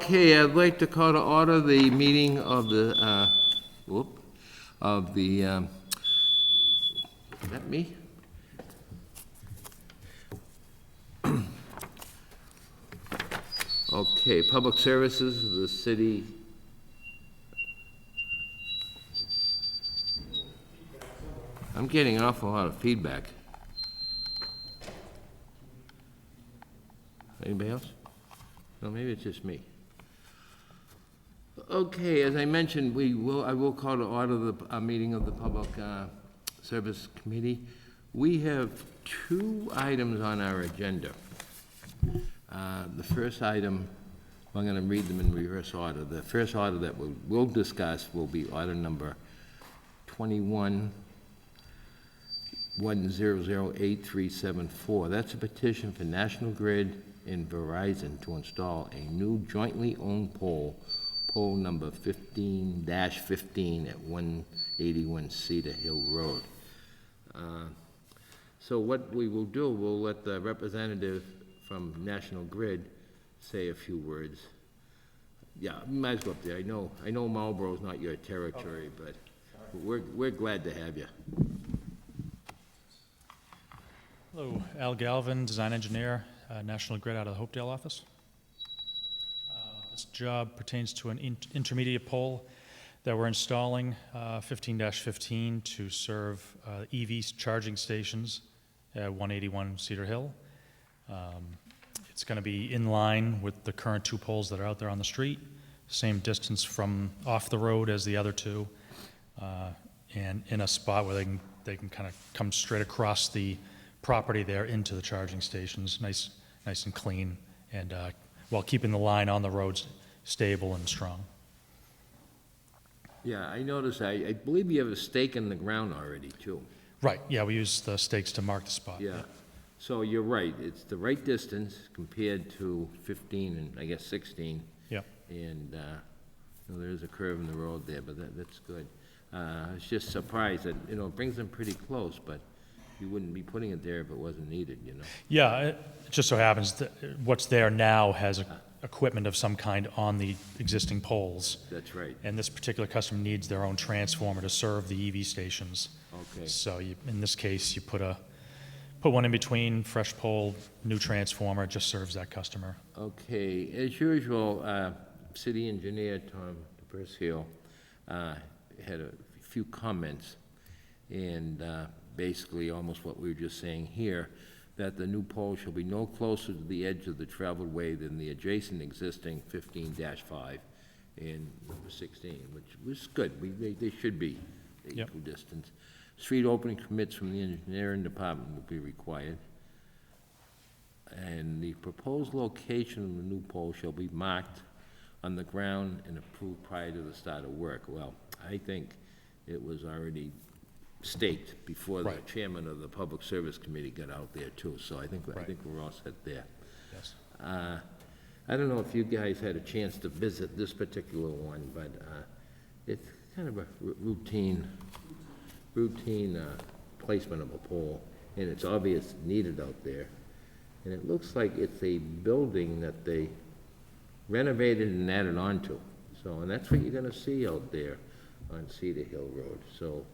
Okay, I'd like to call to order the meeting of the, is that me? Okay, Public Services of the City. I'm getting an awful lot of feedback. Anybody else? No, maybe it's just me. Okay, as I mentioned, I will call to order a meeting of the Public Service Committee. We have two items on our agenda. The first item, I'm going to read them in reverse order. The first order that we'll discuss will be order number 21-1008-374. That's a petition for National Grid and Verizon to install a new jointly owned pole number 15-15 at 181 Cedar Hill Road. So what we will do, we'll let the representative from National Grid say a few words. Yeah, you might as well go up there. I know Marlborough's not your territory, but we're glad to have you. Hello, Al Galvin, design engineer, National Grid out of the Hopedale office. This job pertains to an intermediate pole that we're installing, 15-15, to serve EV charging stations at 181 Cedar Hill. It's going to be in line with the current two poles that are out there on the street, same distance from off the road as the other two, and in a spot where they can kind of come straight across the property there into the charging stations, nice and clean, and while keeping the line on the roads stable and strong. Yeah, I noticed, I believe you have a stake in the ground already, too. Right, yeah, we use the stakes to mark the spot. Yeah, so you're right, it's the right distance compared to 15 and I guess 16. Yep. And there's a curve in the road there, but that's good. I was just surprised that, it brings them pretty close, but you wouldn't be putting it there if it wasn't needed, Yeah, it just so happens that what's there now has equipment of some kind on the existing poles. That's right. And this particular customer needs their own transformer to serve the EV stations. Okay. So in this case, you put one in between, fresh pole, new transformer, it just serves that customer. Okay, as usual, City Engineer Tom DeBercio had a few comments, and basically almost what we were just saying here, that the new pole shall be no closer to the edge of the traveled way than the adjacent existing 15-5 and number 16, which was good. They should be equal distance. Street opening permits from the engineering department will be required. And the proposed location of the new pole shall be marked on the ground and approved prior to the start of work. Well, I think it was already staked before the chairman of the Public Service Committee got out there too, so I think we're all set there. Yes. I don't know if you guys had a chance to visit this particular one, but it's kind of a routine placement of a pole, and it's obvious needed out there. And it looks like it's a building that they renovated and added onto. So, and that's what you're gonna see out there on Cedar Hill Road. So,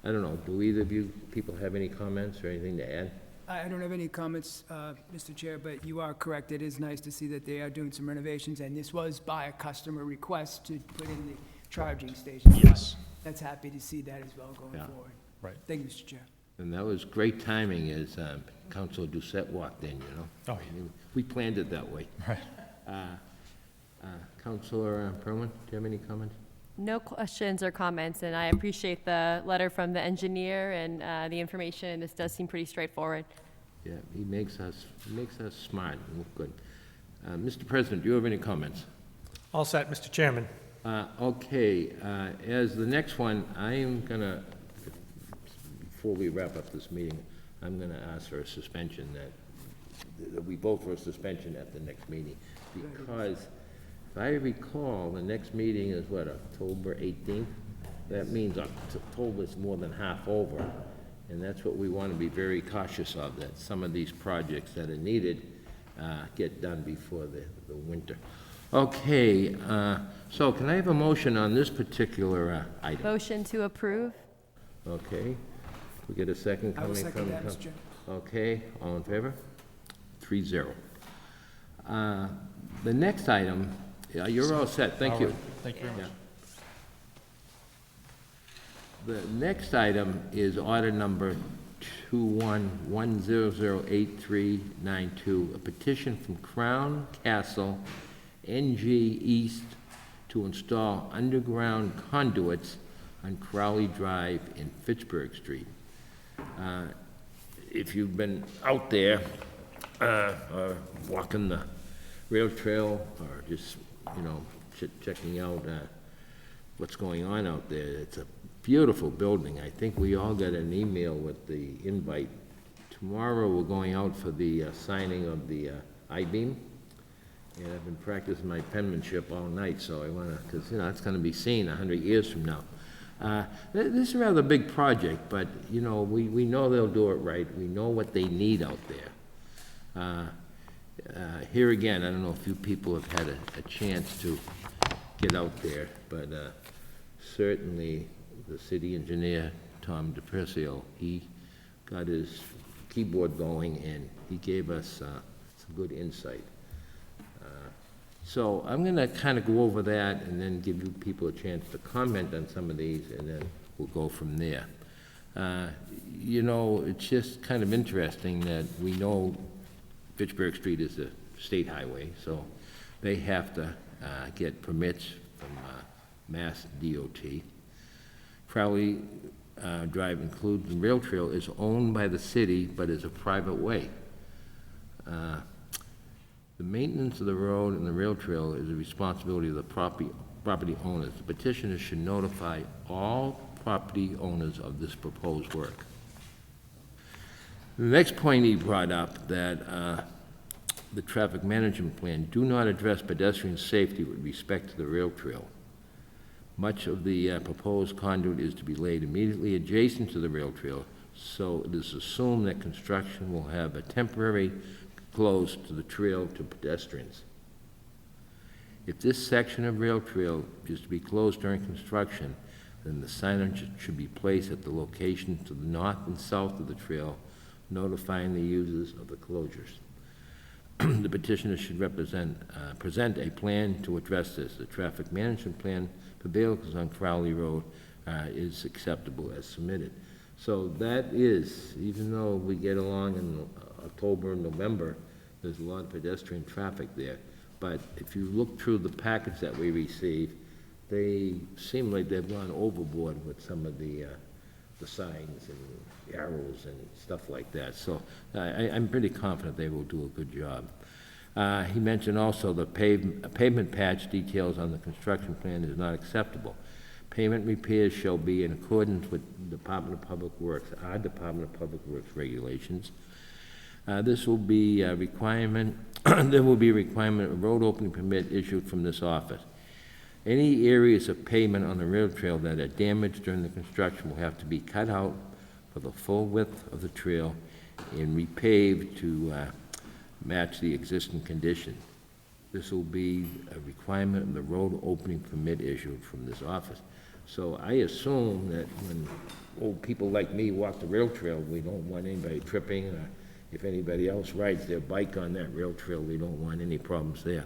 I don't know, do either of you people have any comments or anything to add? I don't have any comments, Mr. Chair, but you are correct. It is nice to see that they are doing some renovations, and this was by a customer request to put in the charging station. Yes. That's happy to see that as well going forward. Right. Thank you, Mr. Chair. And that was great timing as Councilor Doucette walked in, Oh, I mean, we planned it that way. Right. Councilor Perlman, do you have any comments? No questions or comments, and I appreciate the letter from the engineer and the information. This does seem pretty straightforward. Yeah, he makes us smart and look good. Mr. President, do you have any comments? All set, Mr. Chairman. Okay, as the next one, I am gonna, before we wrap up this meeting, I'm gonna ask for a suspension that we vote for a suspension at the next meeting, because if I recall, the next meeting is what, October 18th? That means October's more than half over, and that's what we want to be very cautious of, that some of these projects that are needed get done before the winter. Okay, so can I have a motion on this particular item? Motion to approve? Okay, we get a second I will coming second from... that, Mr. Chair. Okay, all in favor? 3-0. The next item, you're all set, thank All you. right. Thank you very much. The next item is order number 211008392, a petition from Crown Castle NG East to install underground conduits on Crowley Drive in Fitchburg Street. If you've been out there, or walking the rail trail, or just, you know, checking out what's going on out there, it's a beautiful building. I think we all got an email with the invite. Tomorrow, we're going out for the signing of the I-beam, and I've been practicing my penmanship all night, so I want to, because, you know, it's going to be seen 100 years from now. This is a rather big project, but, you know, we know they'll do it right. We know what they need out there. Here again, I don't know if you people have had a chance to get out there, but certainly the city engineer, Tom DePercio, he got his keyboard going and he gave us some good insight. So I'm going to kind of go over that and then give you people a chance to comment on some of these, and then we'll go from there. You know, it's just kind of interesting that we know Fitchburg Street is a state highway, so they have to get permits from Mass DOT. Crowley Drive, including the rail trail, is owned by the city, but is a private way. The maintenance of the road and the rail trail is the responsibility of the property owners. The petitioner should notify all property owners of this proposed work. The next point he brought up, that the traffic management plan do not address pedestrian safety with respect to the rail trail. Much of the proposed conduit is to be laid immediately adjacent to the rail trail, so it is assumed that construction will have a temporary close to the trail to pedestrians. If this section of rail trail is to be closed during construction, then the signage should be placed at the location to the north and south of the trail, notifying the users of the closures. The petitioner should present a plan to address this. The traffic management plan for vehicles on Crowley Road is acceptable as submitted. So that is, even though we get along in October and November, there's a lot of pedestrian traffic there. But if you look through the package that we receive, they seem like they've gone overboard with some of the signs and arrows and stuff like that. So I'm pretty confident they will do a good job. He mentioned also the pavement patch details on the construction plan is not acceptable. Pavement repairs shall be in accordance with Department of Public Works, our Department of Public Works regulations. This will be a requirement, there will be a requirement of road opening permit issued from this office. Any areas of pavement on the rail trail that are damaged during the construction will have to be cut out for the full width of the trail and repaved to match the existing condition. This will be a requirement of the road opening permit issued from this office. So I assume that when old people like me walk the rail trail, we don't want anybody tripping, or if anybody else rides their bike on that rail trail, we don't want any problems there.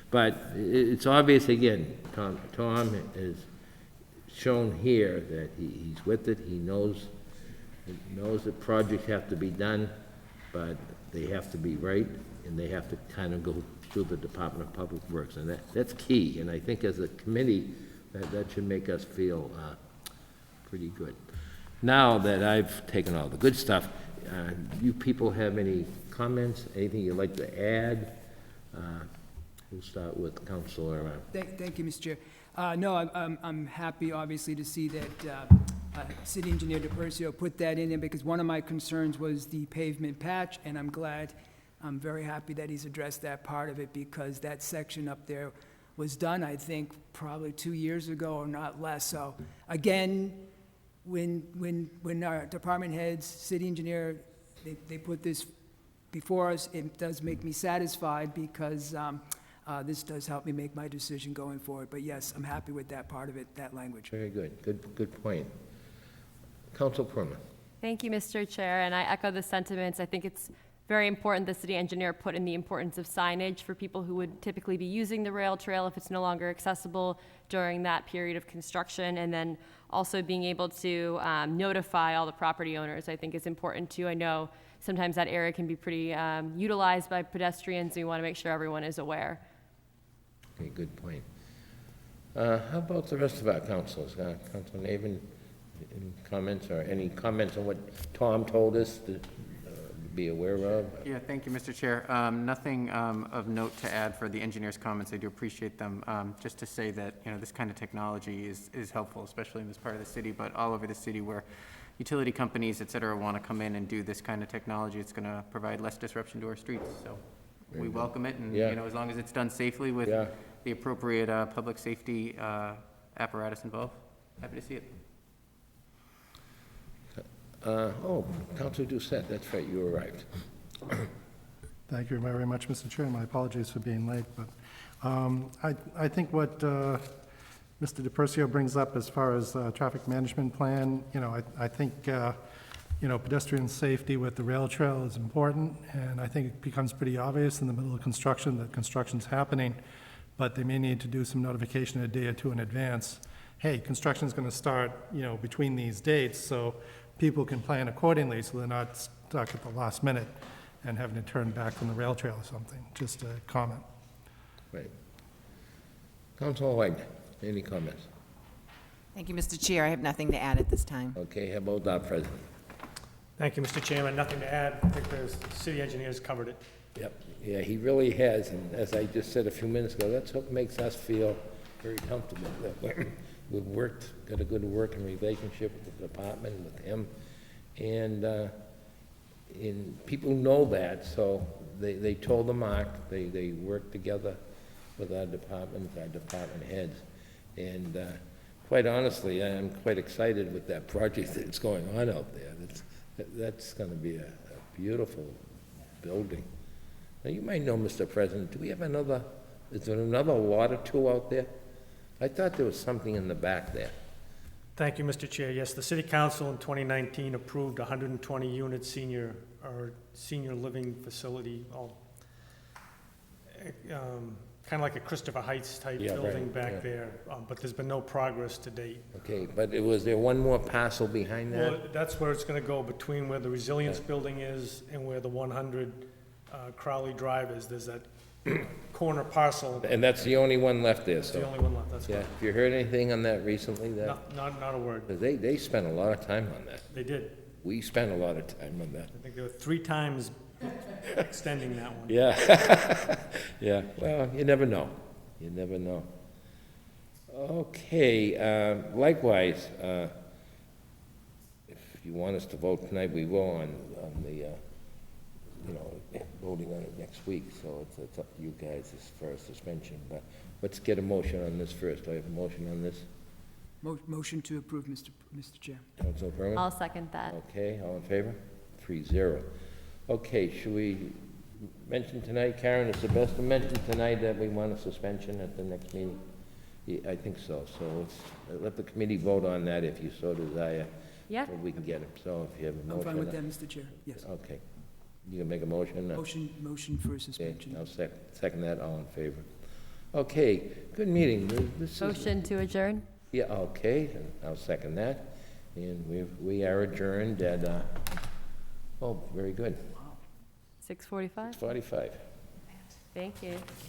But it's obvious, again, Tom has shown here that he's with it. He knows that projects have to be done, but they have to be right, and they have to kind of go through the Department of Public Works, and that's key. And I think as a committee, that should make us feel pretty good. Now that I've taken all the good stuff, you people have any comments, anything you'd like to add? We'll start with Councilor. Thank you, Mr. Chair. No, I'm happy, obviously, to see that City Engineer DePercio put that in there, because one of my concerns was the pavement patch, and I'm very happy that he's addressed that part of it, because that section up there was done, I think, probably 2 years ago or not less. So again, when our department heads, city engineer, they put this before us, it does make me satisfied, because this does help me make my decision going forward. But yes, I'm happy with that part of it, that language. Very good. Good point. Council Perman. Thank you, Mr. Chair, and I echo the sentiments. I think it's very important the city engineer put in the importance of signage for people who would typically be using the rail trail if it's no longer accessible during that period of construction, and then also being able to notify all the property owners, I think is important too. I know sometimes that area can be pretty utilized by pedestrians, and we want to make sure everyone is aware. Okay, good point. How about the rest of our councilors? Councilor Navin, any comments, or any comments on what Tom told us to be aware of? Yeah, thank you, Mr. Chair. Nothing of note to add for the engineer's comments. I do appreciate them. Just to say that, this kind of technology is helpful, especially in this part of the city, but all over the city where utility companies, et cetera, want to come in and do this kind of technology. It's going to provide less disruption to our streets. So we welcome it, and, Yeah. as long as it's done safely with Yeah. the appropriate public safety apparatus involved, happy to see it. Councilor Doucette, that's right, you arrived. Thank you very much, Mr. Chair. My apologies for being late, but I think what Mr. DePercio brings up as far as traffic management plan, I think, pedestrian safety with the rail trail is important, and I think it becomes pretty obvious in the middle of construction that construction's happening, but they may need to do some notification a day or two in advance. Hey, construction's going to start, between these dates, so people can plan accordingly, so they're not stuck at the last minute and having to turn back from the rail trail or something. Just a comment. Right. Councilor Wagner, any comments? Thank you, Mr. Chair. I have nothing to add at this time. Okay, how about our president? Thank you, Mr. Chairman. Nothing to add. I think the city engineers covered it. Yep, yeah, he really has, and as I just said a few minutes ago, that's what makes us feel very comfortable, that we've got a good working relationship with the department, with him, and people know that, so they told the mark, they work together with our department heads, and quite honestly, I'm quite excited with that project that's going on out there. That's going to be a beautiful building. Now, you might know, Mr. President, do we have is there another water tool out there? I thought there was something in the back there. Thank you, Mr. Chair. Yes, the City Council in 2019 approved 120-unit senior living facility, kind of like a Christopher Heights type Yeah, building right, back yeah. there, but there's been no progress to date. Okay, but was there one more parcel behind that? Well, that's where it's going to go, between where the Resilience Building is and where the 100 Crowley Drive is. There's that corner parcel. And that's the only one left there, That's the so, only one left, that's yeah, correct. have you heard anything on that recently? That Not a word. 'cause they spent a lot of time on that. They did. We spent a lot of time on that. I think there were 3 times extending that one. Yeah, yeah, well, you never know. You never know. Okay, likewise, if you want us to vote tonight, we will on the, voting on it next week, so it's up to you guys as far as suspension, but let's get a motion on this first. Do I have a motion on this? Motion to approve, Mr. Chair. Council Perman? I'll second that. Okay, all in favor? 3-0. Okay, should we mention tonight, Karen, is the best to mention tonight that we want a suspension at the next meeting? Yeah, I think so, so let the committee vote on that if you so desire. Yeah. So we can get it, so if you have a motion. I'm fine with that, Mr. Chair. Yes. Okay. You can make a motion? Motion for Okay, suspension. I'll second that, all in favor. Okay, good meeting. This is- Motion to adjourn? Yeah, okay, and I'll second that. And we are adjourned at, very good, 6:45? 6:45. Thank you.